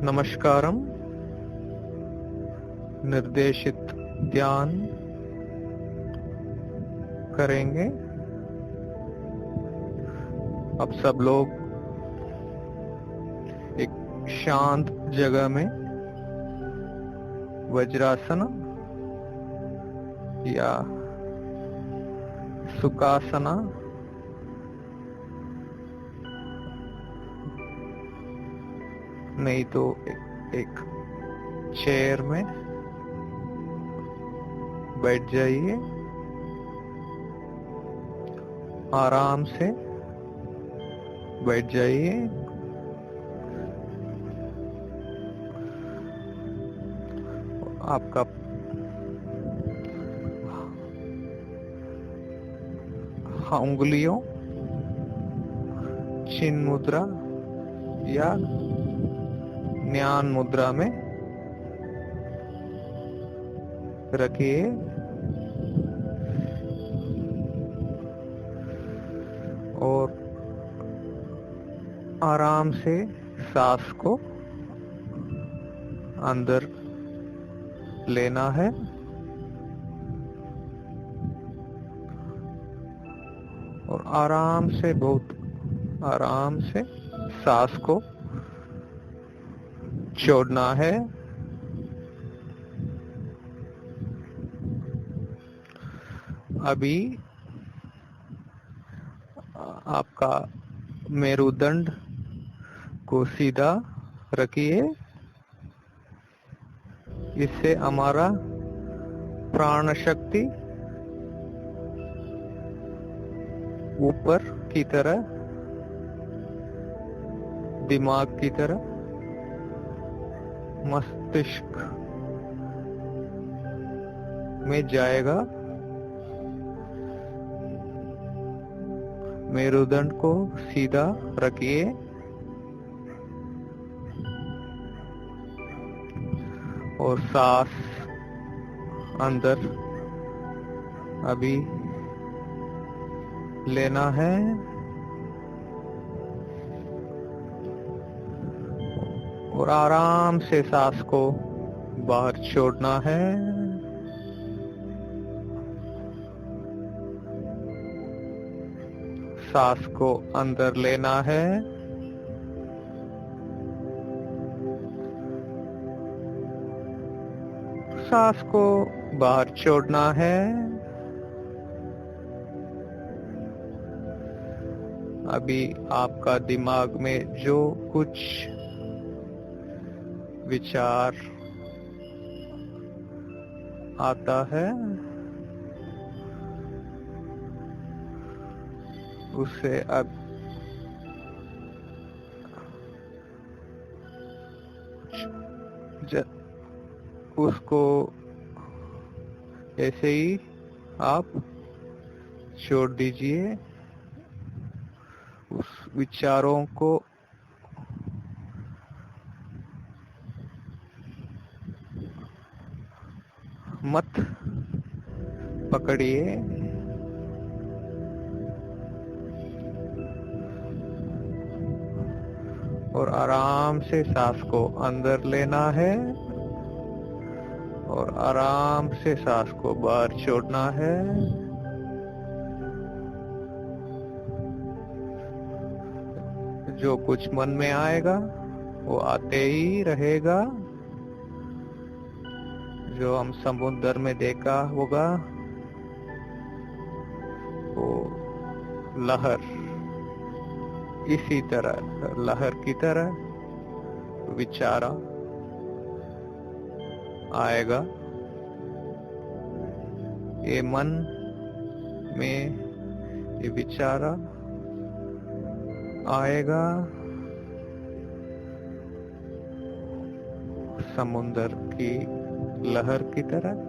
नमस्कारम। निर्देशित ध्यान करेंगे। अब सब लोग एक शांत जगह में वज्रासन या सुखासना नहीं तो एक चेयर में बैठ जाइए। आराम से बैठ जाइए। आपका उंगलियों चिन्ह मुद्रा या ज्ञान मुद्रा में रखिए और आराम से सांस को अंदर लेना है और आराम से, बहुत आराम से सांस को छोड़ना है। अभी आपका मेरुदंड को सीधा रखिए। इससे हमारा प्राण शक्ति ऊपर की तरह, दिमाग की तरह, मस्तिष्क में जाएगा। मेरुदंड को सीधा रखिए और सांस अंदर अभी लेना है और आराम से सांस को बाहर छोड़ना है। सांस को अंदर लेना है, सांस को बाहर छोड़ना है। अभी आपका दिमाग में जो कुछ विचार आता है उससे अब उसको ऐसे ही आप छोड़ दीजिए। उस विचारों को मत पकड़िए और आराम से सांस को अंदर लेना है और आराम से सांस को बाहर छोड़ना है। जो कुछ मन में आएगा वो आते ही रहेगा। जो हम समुद्र में देखा होगा वो लहर, इसी तरह लहर की तरह विचारा आएगा। ये मन में ये विचारा आएगा समुद्र की लहर की तरह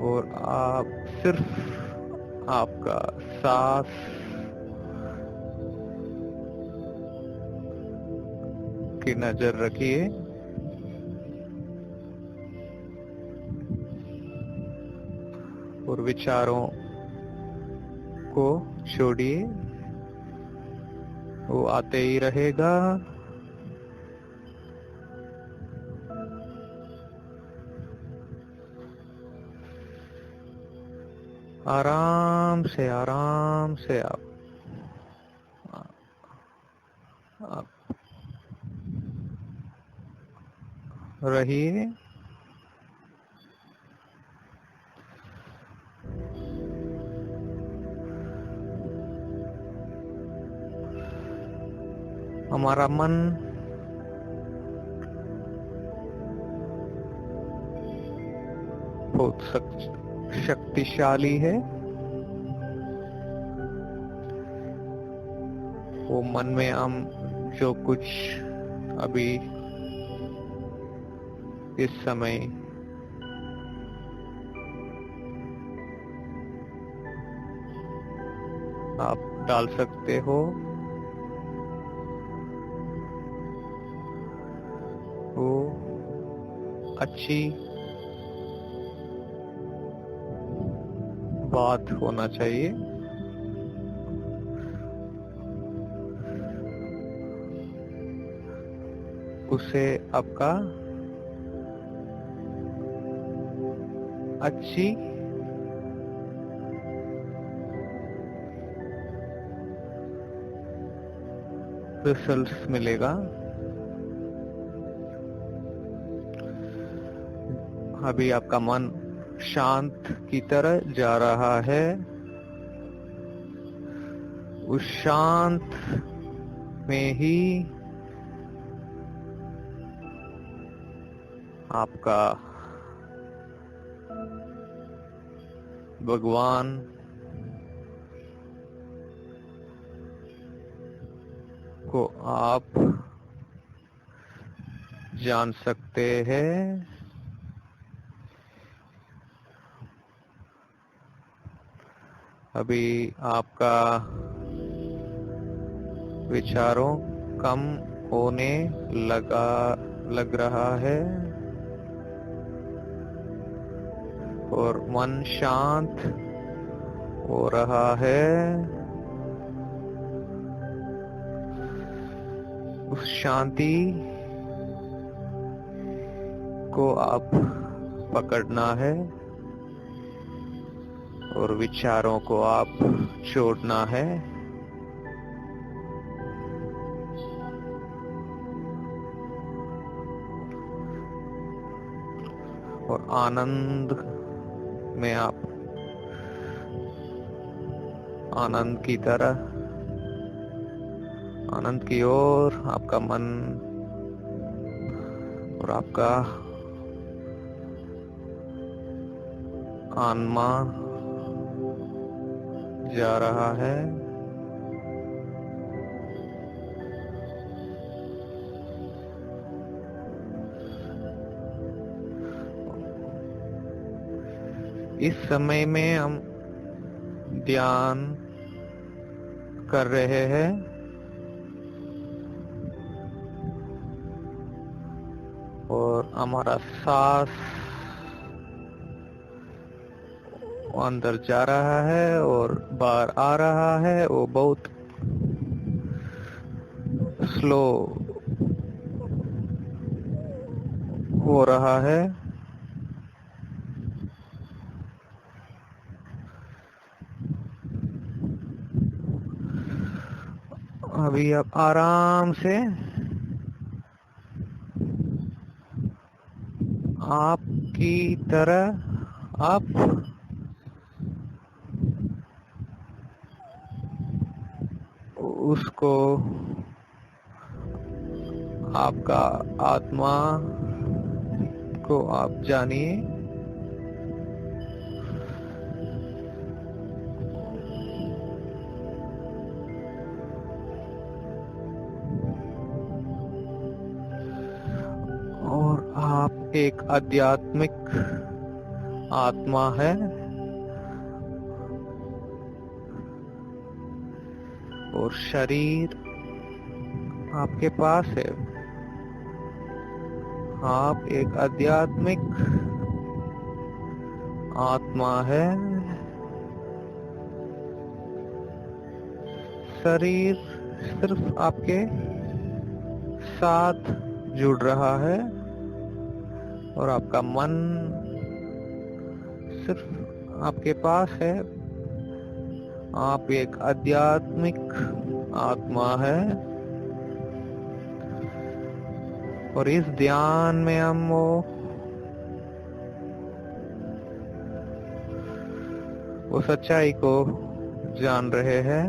और आप सिर्फ आपका सांस की नजर रखिए और विचारों को छोड़िए। वो आते ही रहेगा। आराम से आप रहिए। हमारा मन बहुत शक्तिशाली है। वो मन में हम जो कुछ अभी इस समय आप डाल सकते हो, वो अच्छी बात होना चाहिए। उसे आपका अच्छी रिजल्ट्स मिलेगा। अभी आपका मन शांत की तरह जा रहा है। उस शांत में ही आपका भगवान को आप जान सकते हैं। अभी आपका विचारों कम होने लग रहा है और मन शांत हो रहा है। उस शांति को आप पकड़ना है और विचारों को आप छोड़ना है। और आनंद में आप आनंद की तरह, आनंद की ओर आपका मन और आपका आत्मा जा रहा है। इस समय में हम ध्यान कर रहे हैं और हमारा सांस अंदर जा रहा है और बाहर आ रहा है। वो बहुत स्लो हो रहा है। अभी आप आराम से आपकी तरह आप उसको, आपका आत्मा को आप जानिए। और आप एक आध्यात्मिक आत्मा है और शरीर आपके पास है। आप एक आध्यात्मिक आत्मा है। शरीर सिर्फ आपके साथ जुड़ रहा है और आपका मन सिर्फ आपके पास है। आप एक आध्यात्मिक आत्मा है और इस ध्यान में हम वो सच्चाई को जान रहे हैं।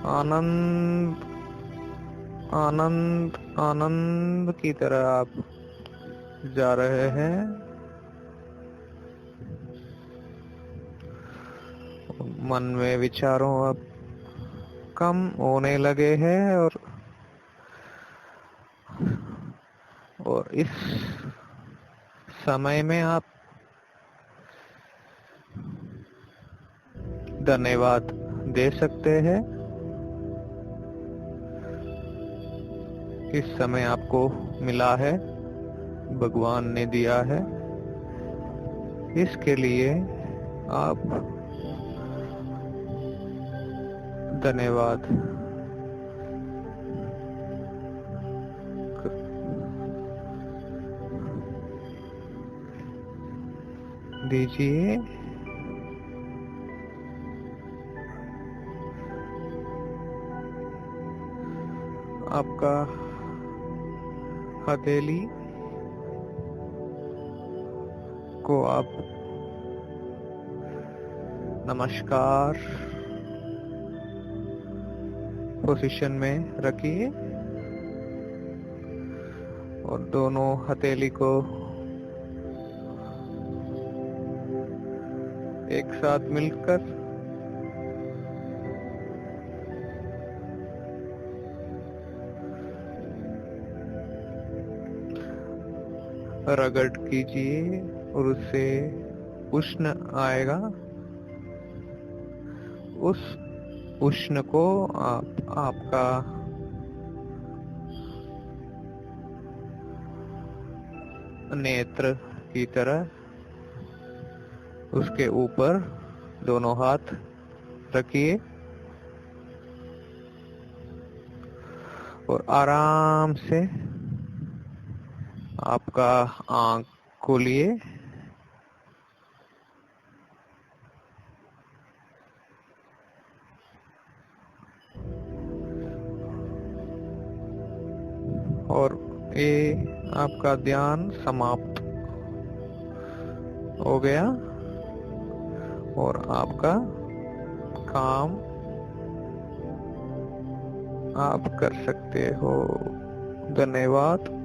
आनंद आनंद आनंद की तरह आप जा रहे हैं। मन में विचारों अब कम होने लगे हैं और इस समय में आप धन्यवाद दे सकते हैं। इस समय आपको मिला है, भगवान ने दिया है, इसके लिए आप धन्यवाद दीजिए। आपका हथेली को आप नमस्कार पोजीशन में रखिए और दोनों हथेली को एक साथ मिलकर रगड़ कीजिए और उससे उष्ण आएगा। उस उष्ण को आपका नेत्र की तरह उसके ऊपर दोनों हाथ रखिए और आराम से आपका आंख खोलिए और ये आपका ध्यान समाप्त हो गया और आपका काम आप कर सकते हो। धन्यवाद।